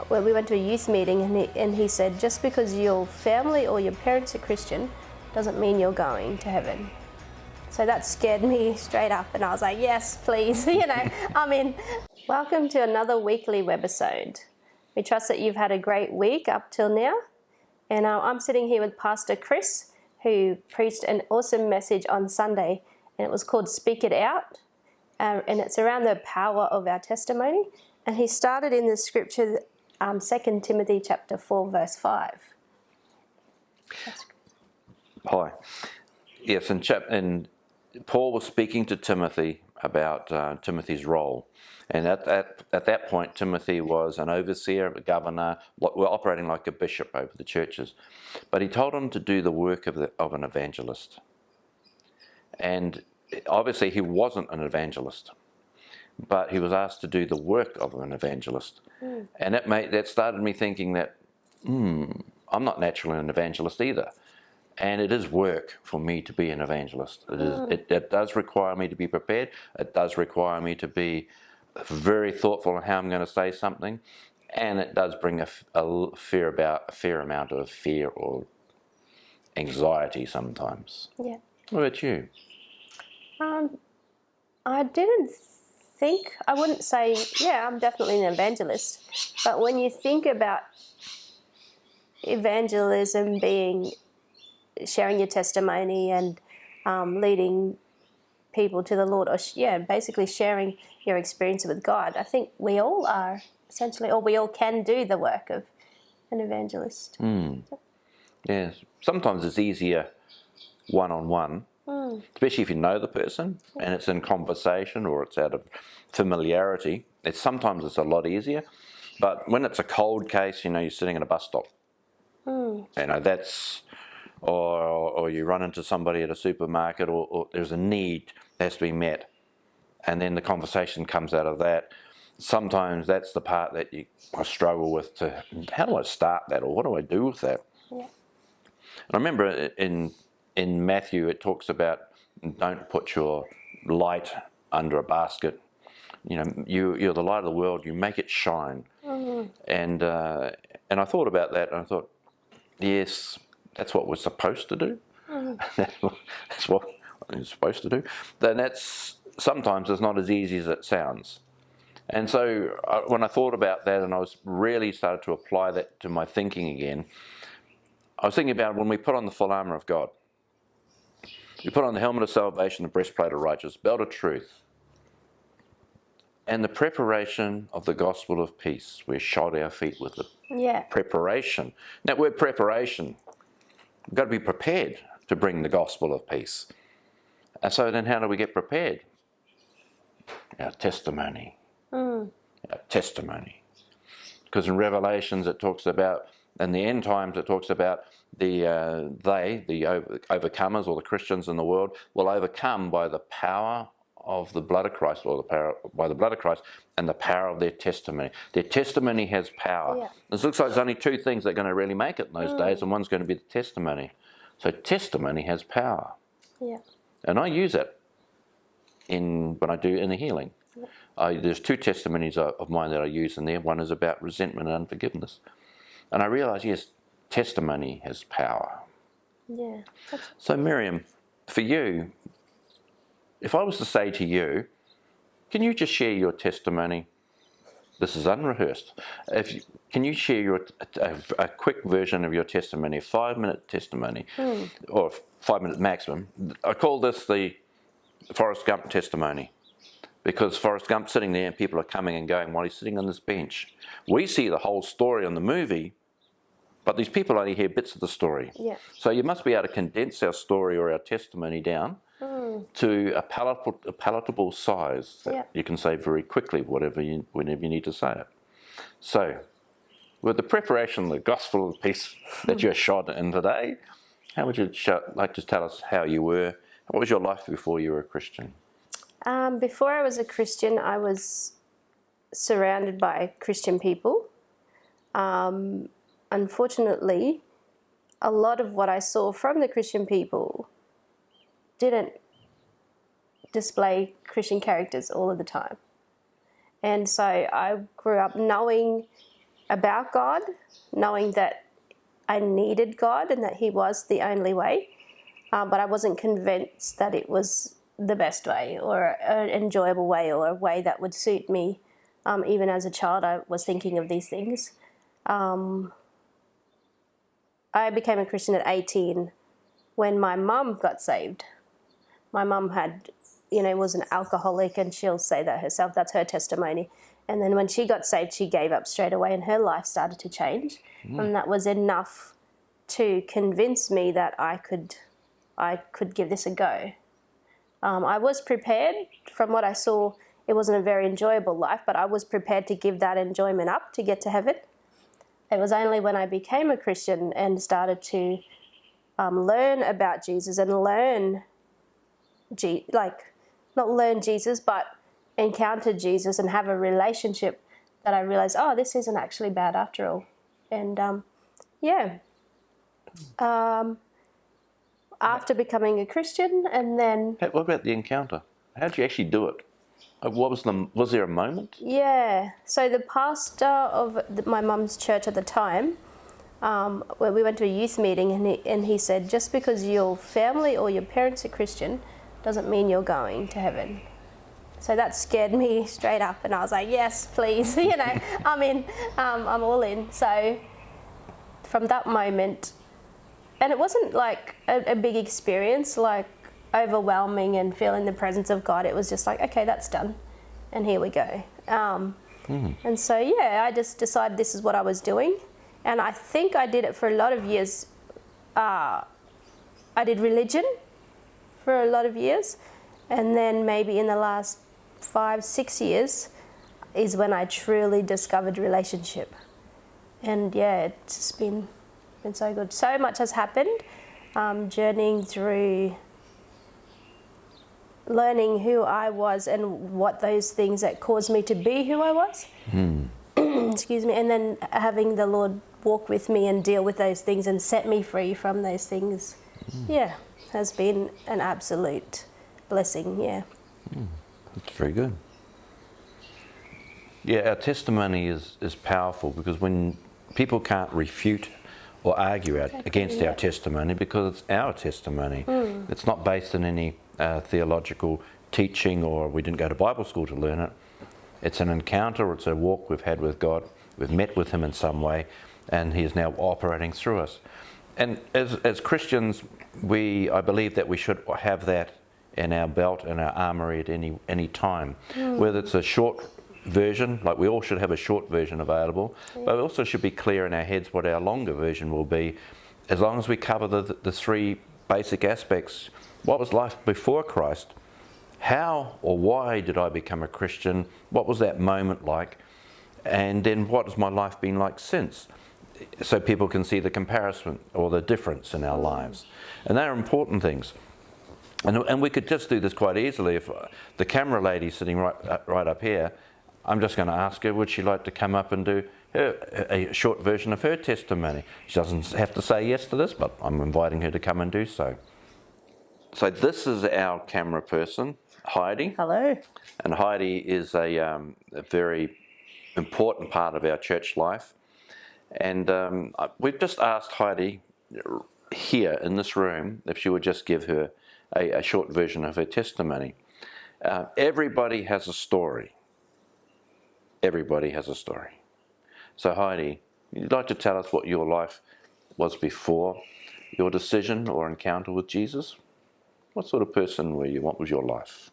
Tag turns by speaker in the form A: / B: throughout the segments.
A: where we went to a youth meeting, and he said, just because your family or your parents are Christian doesn't mean you're going to heaven. So that scared me straight up, and I was like, yes, please, I'm in. Welcome to another weekly Webisode. We trust that you've had a great week up till now. And I'm sitting here with Pastor Chris, who preached an awesome message on Sunday, and it was called Speak It Out, and it's around the power of our testimony. And he started in the scripture, 2 Timothy chapter 4, verse 5.
B: Hi. Yes, and Paul was speaking to Timothy about Timothy's role. And at that point, Timothy was an overseer, a governor, we're operating like a bishop over the churches. But he told him to do the work of an evangelist. And obviously he wasn't an evangelist, but he was asked to do the work of an evangelist. And that started me thinking that, I'm not naturally an evangelist either. And it is work for me to be an evangelist. It does require me to be prepared. It does require me to be very thoughtful on how I'm going to say something. And it does bring a fair amount of fear or anxiety sometimes.
A: Yeah.
B: What about you?
A: I wouldn't say, I'm definitely an evangelist. But when you think about evangelism being sharing your testimony and leading people to the Lord, or basically sharing your experience with God, I think we all are essentially, or we all can do the work of an evangelist.
B: Yes. Sometimes it's easier one-on-one, especially if you know the person and it's in conversation or it's out of familiarity. Sometimes it's a lot easier. But when it's a cold case, you're sitting at a bus stop. That's... Or you run into somebody at a supermarket, or there's a need that has to be met, and then the conversation comes out of that. Sometimes that's the part that I struggle with. How do I start that, or what do I do with that? Yeah. And I remember in Matthew it talks about don't put your light under a basket. You're the light of the world. You make it shine. And I thought about that, and I thought, yes. That's what we're supposed to do. That's what you're supposed to do. Then sometimes it's not as easy as it sounds. And so when I thought about that and I was really started to apply that to my thinking again, I was thinking about when we put on the full armour of God. We put on the helmet of salvation, the breastplate of righteousness, belt of truth, and the preparation of the gospel of peace. We shod our feet with the preparation. That word preparation, we've got to be prepared to bring the gospel of peace. And so then how do we get prepared? Our testimony. Our testimony. Because in Revelations it talks about, in the end times it talks about the overcomers, or the Christians in the world, will overcome by the power of the blood of Christ, or by the blood of Christ and the power of their testimony. Their testimony has power. Yeah. It looks like there's only two things that are going to really make it in those days, and one's going to be the testimony. So testimony has power. Yeah. And I use it when I do inner healing. Yeah. There's two testimonies of mine that I use in there. One is about resentment and unforgiveness. And I realise, yes, testimony has power. Yeah. So Miriam, for you, if I was to say to you, can you just share your testimony? This is unrehearsed. Can you share a quick version of your testimony, a 5-minute testimony, or 5 minute maximum? I call this the Forrest Gump testimony, because Forrest Gump's sitting there and people are coming and going while he's sitting on this bench. We see the whole story on the movie, but these people only hear bits of the story. Yeah. So you must be able to condense our story or our testimony down to a palatable size that you can say very quickly whenever you need to say it. So, with the preparation of the gospel of peace that you're shod in today, how would you like to tell us how you were? What was your life before you were a Christian?
A: Before I was a Christian, I was surrounded by Christian people. Unfortunately, a lot of what I saw from the Christian people didn't display Christian characters all of the time. And so I grew up knowing about God, knowing that I needed God and that He was the only way, but I wasn't convinced that it was the best way or an enjoyable way or a way that would suit me. Even as a child, I was thinking of these things. I became a Christian at 18 when my mum got saved. My mum was an alcoholic, and she'll say that herself. That's her testimony. And then when she got saved, she gave up straight away and her life started to change. And that was enough to convince me that I could give this a go. I was prepared. From what I saw, it wasn't a very enjoyable life, but I was prepared to give that enjoyment up to get to heaven. It was only when I became a Christian and started to learn about Jesus and not learn Jesus, but encounter Jesus and have a relationship that I realized, this isn't actually bad after all. And after becoming a Christian, and then...
B: What about the encounter? How did you actually do it? Was there a moment?
A: Yeah. So the pastor of my mum's church at the time, where we went to a youth meeting, and he said, just because your family or your parents are Christian doesn't mean you're going to heaven. So that scared me straight up, and I was like, yes, please, I'm in, I'm all in. So from that moment, and it wasn't like a big experience, like overwhelming and feeling the presence of God. It was just like, okay, that's done, and here we go. And so, I just decided this is what I was doing, and I think I did it for a lot of years. I did religion for a lot of years, and then maybe in the last 5-6 years is when I truly discovered relationship. And it's just been so good. So much has happened, journeying through learning who I was and what those things that caused me to be who I was. Excuse me. And then having the Lord walk with me and deal with those things and set me free from those things. Has been an absolute blessing.
B: That's very good. Our testimony is powerful, because when people can't refute or argue against our testimony, because it's our testimony. It's not based on any theological teaching, or we didn't go to Bible school to learn it. It's an encounter, it's a walk we've had with God. We've met with Him in some way, and He is now operating through us. And as Christians, I believe that we should have that in our belt and our armoury at any time. Whether it's a short version, like we all should have a short version available, but we also should be clear in our heads what our longer version will be, as long as we cover the three basic aspects. What was life before Christ? How or why did I become a Christian? What was that moment like? And then what has my life been like since? So people can see the comparison or the difference in our lives. And they're important things. And we could just do this quite easily. If the camera lady sitting right up here, I'm just going to ask her, would she like to come up and do a short version of her testimony? She doesn't have to say yes to this, but I'm inviting her to come and do so. So this is our camera person, Heidi.
C: Hello.
B: And Heidi is a very important part of our church life. And we've just asked Heidi here in this room if she would just give her a short version of her testimony. Everybody has a story. Everybody has a story. So Heidi, you'd like to tell us what your life was before your decision or encounter with Jesus? What sort of person were you? What was your life?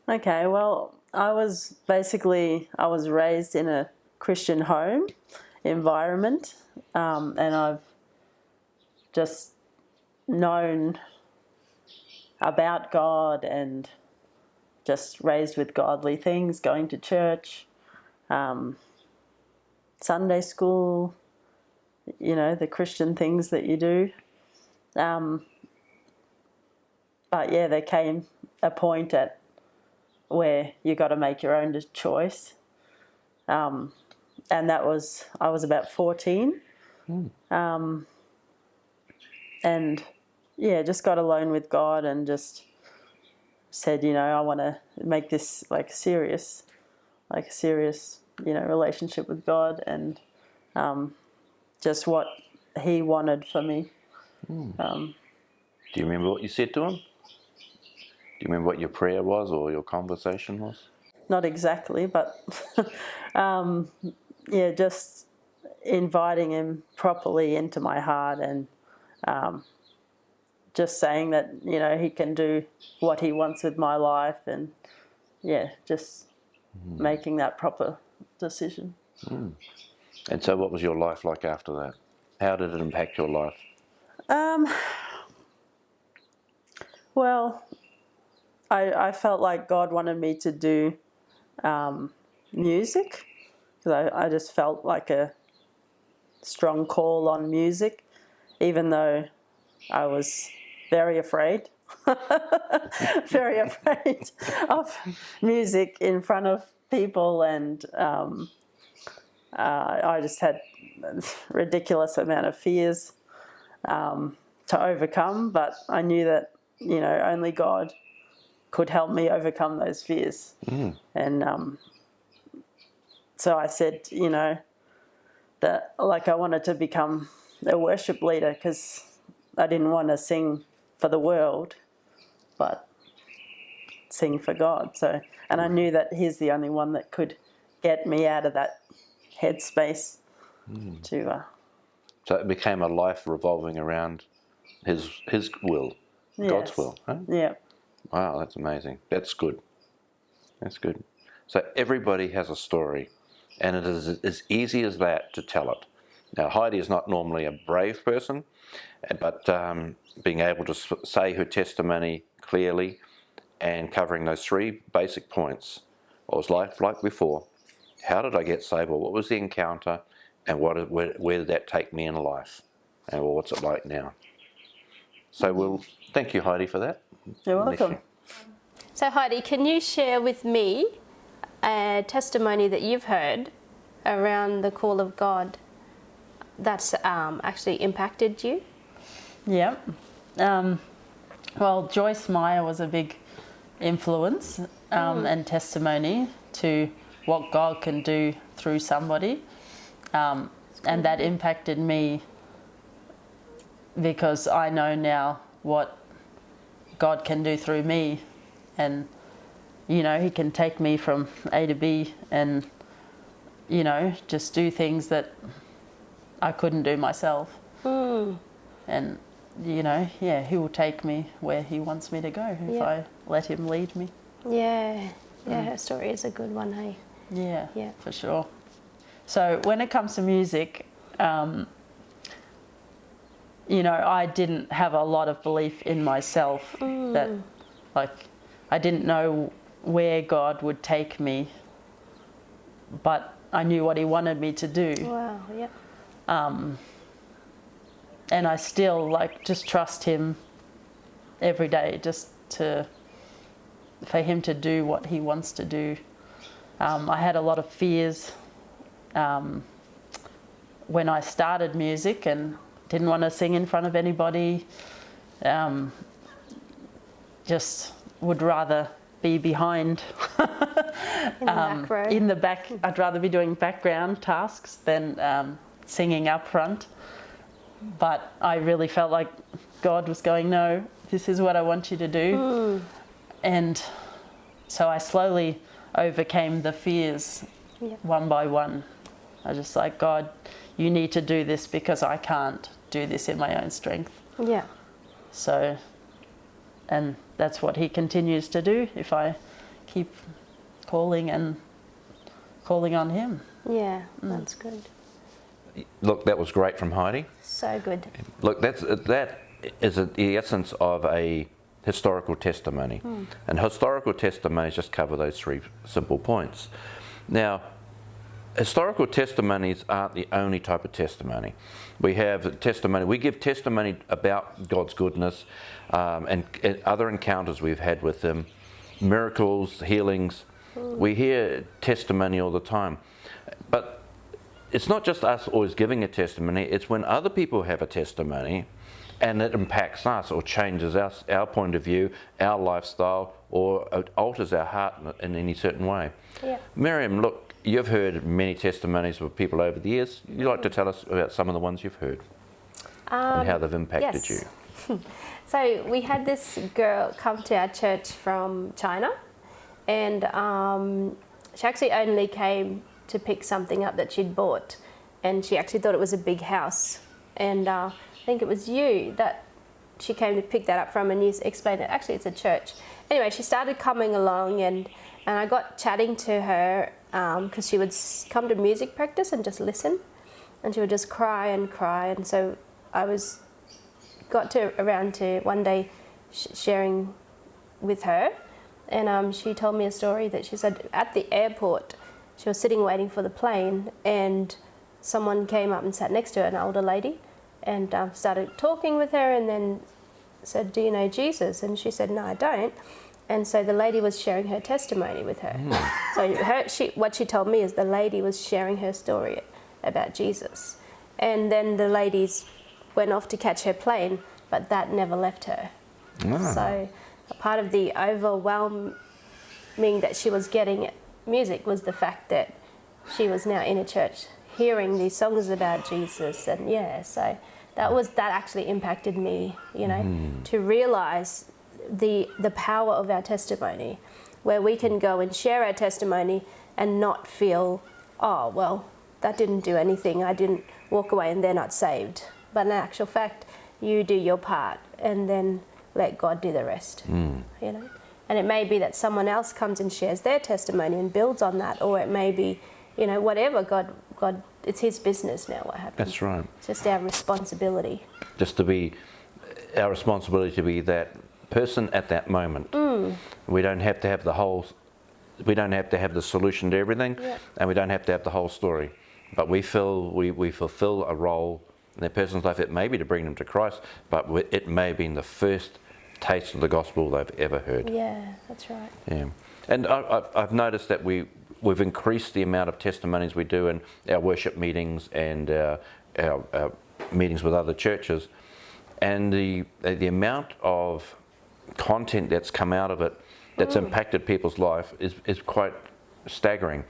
C: Okay, well, I was raised in a Christian home environment, and I've just known about God and just raised with godly things, going to church, Sunday school, the Christian things that you do. But there came a point where you got to make your own choice. And I was about 14. And just got alone with God and just said, I want to make this like a serious relationship with God. And just what he wanted for me.
B: Do you remember what you said to him? Do you remember what your prayer was or your conversation was?
C: Not exactly, but just inviting him properly into my heart, and just saying that, he can do what he wants with my life, and just making that proper decision.
B: And so what was your life like after that? How did it impact your life?
C: Well, I felt like God wanted me to do music, because I just felt like a strong call on music, even though I was very afraid of music in front of people, and I just had a ridiculous amount of fears to overcome, but I knew that, only God could help me overcome those fears. And so I said, that I wanted to become a worship leader, because I didn't want to sing for the world, but sing for God. So, and I knew that he's the only one that could get me out of that headspace to.
B: So it became a life revolving around his will, God's will. Huh?
C: Yeah.
B: Wow, that's amazing. That's good. That's good. So everybody has a story, and it is as easy as that to tell it. Now, Heidi is not normally a brave person, but being able to say her testimony clearly and covering those 3 basic points. What was life like before? How did I get saved? Or what was the encounter? And where did that take me in life? And what's it like now? So thank you, Heidi, for that.
C: You're welcome.
A: So Heidi, can you share with me a testimony that you've heard around the call of God that's actually impacted you?
C: Yeah. Well, Joyce Meyer was a big influence and testimony to what God can do through somebody. And that impacted me, because I know now what God can do through me, and he can take me from A to B, and just do things that I couldn't do myself. And he will take me where he wants me to go if I let him lead me.
A: Her story is a good one, hey?
C: Yeah, for sure. So when it comes to music, I didn't have a lot of belief in myself, that I didn't know where God would take me, but I knew what he wanted me to do.
A: Wow, yeah.
C: And I still just trust him every day, just for him to do what he wants to do. I had a lot of fears when I started music, and didn't want to sing in front of anybody. Just would rather be behind in the back. I'd rather be doing background tasks than singing up front. But I really felt like God was going, no, this is what I want you to do. And so I slowly overcame the fears one by one. I was just like, God, you need to do this, because I can't do this in my own strength.
A: Yeah.
C: So, and that's what he continues to do if I keep calling on him.
A: Yeah, that's good.
B: Look, that was great from Heidi.
A: So good.
B: Look, that is the essence of a historical testimony. And historical testimonies just cover those 3 simple points. Now, historical testimonies aren't the only type of testimony. We have testimony. We give testimony about God's goodness and other encounters we've had with Him, miracles, healings. We hear testimony all the time. But it's not just us always giving a testimony. It's when other people have a testimony and it impacts us or changes us, our point of view, our lifestyle, or it alters our heart in any certain way.
A: Yeah.
B: Miriam, look, you've heard many testimonies of people over the years. You'd like to tell us about some of the ones you've heard and how they've impacted
A: yes.
B: you.
A: So we had this girl come to our church from China, and she actually only came to pick something up that she'd bought, and she actually thought it was a big house, and I think it was you that she came to pick that up from, and you explained it. Actually, it's a church. Anyway, she started coming along, and I got chatting to her because she would come to music practice and just listen, and she would just cry, and so I got around to one day sharing with her, and she told me a story that she said at the airport she was sitting waiting for the plane, and someone came up and sat next to her, an older lady, and started talking with her, and then said, "Do you know Jesus?" And she said, "No, I don't." And so the lady was sharing her testimony with her. So what she told me is the lady was sharing her story about Jesus, and then the ladies went off to catch her plane, but that never left her. So a part of the overwhelming that she was getting at music was the fact that she was now in a church hearing these songs about Jesus, and so that actually impacted me, to realize the power of our testimony, where we can go and share our testimony and not feel, oh well, that didn't do anything, I didn't walk away and they're not saved. But in actual fact, you do your part and then let God do the rest. And it may be that someone else comes and shares their testimony and builds on that, or it may be, whatever. God, it's His business now what happens.
B: That's right.
A: It's just our responsibility.
B: Just to be, our responsibility to be that person at that moment. We don't have to have we don't have to have the solution to everything, and we don't have to have the whole story. But we fulfill a role in that person's life. It may be to bring them to Christ, but it may be in the first taste of the gospel they've ever heard.
A: Yeah, that's right.
B: Yeah, and I've noticed that we've increased the amount of testimonies we do in our worship meetings and our meetings with other churches, and the amount of content that's come out of it that's impacted people's life is quite staggering.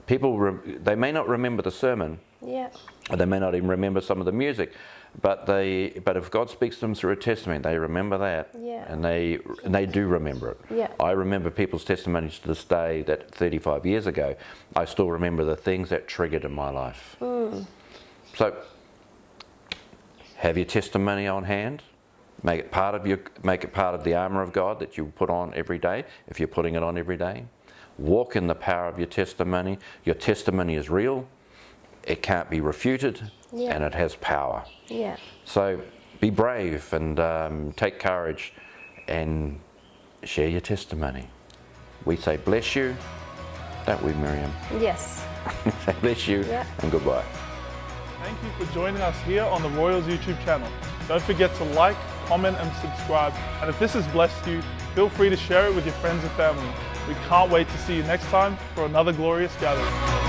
B: People they may not remember the sermon, or they may not even remember some of the music, but if God speaks to them through a testimony, they remember that, and they do remember it. I remember people's testimonies to this day that 35 years ago, I still remember the things that triggered in my life. So have your testimony on hand. Make it part of the armour of God that you put on every day, if you're putting it on every day. Walk in the power of your testimony. Your testimony is real. It can't be refuted, and it has power. So be brave and take courage and share your testimony. We say bless you, don't we, Miriam?
A: Yes.
B: Say bless you and goodbye.
D: Thank you for joining us here on the Royals YouTube channel. Don't forget to like, comment and subscribe. And if this has blessed you, feel free to share it with your friends and family. We can't wait to see you next time for another glorious gathering.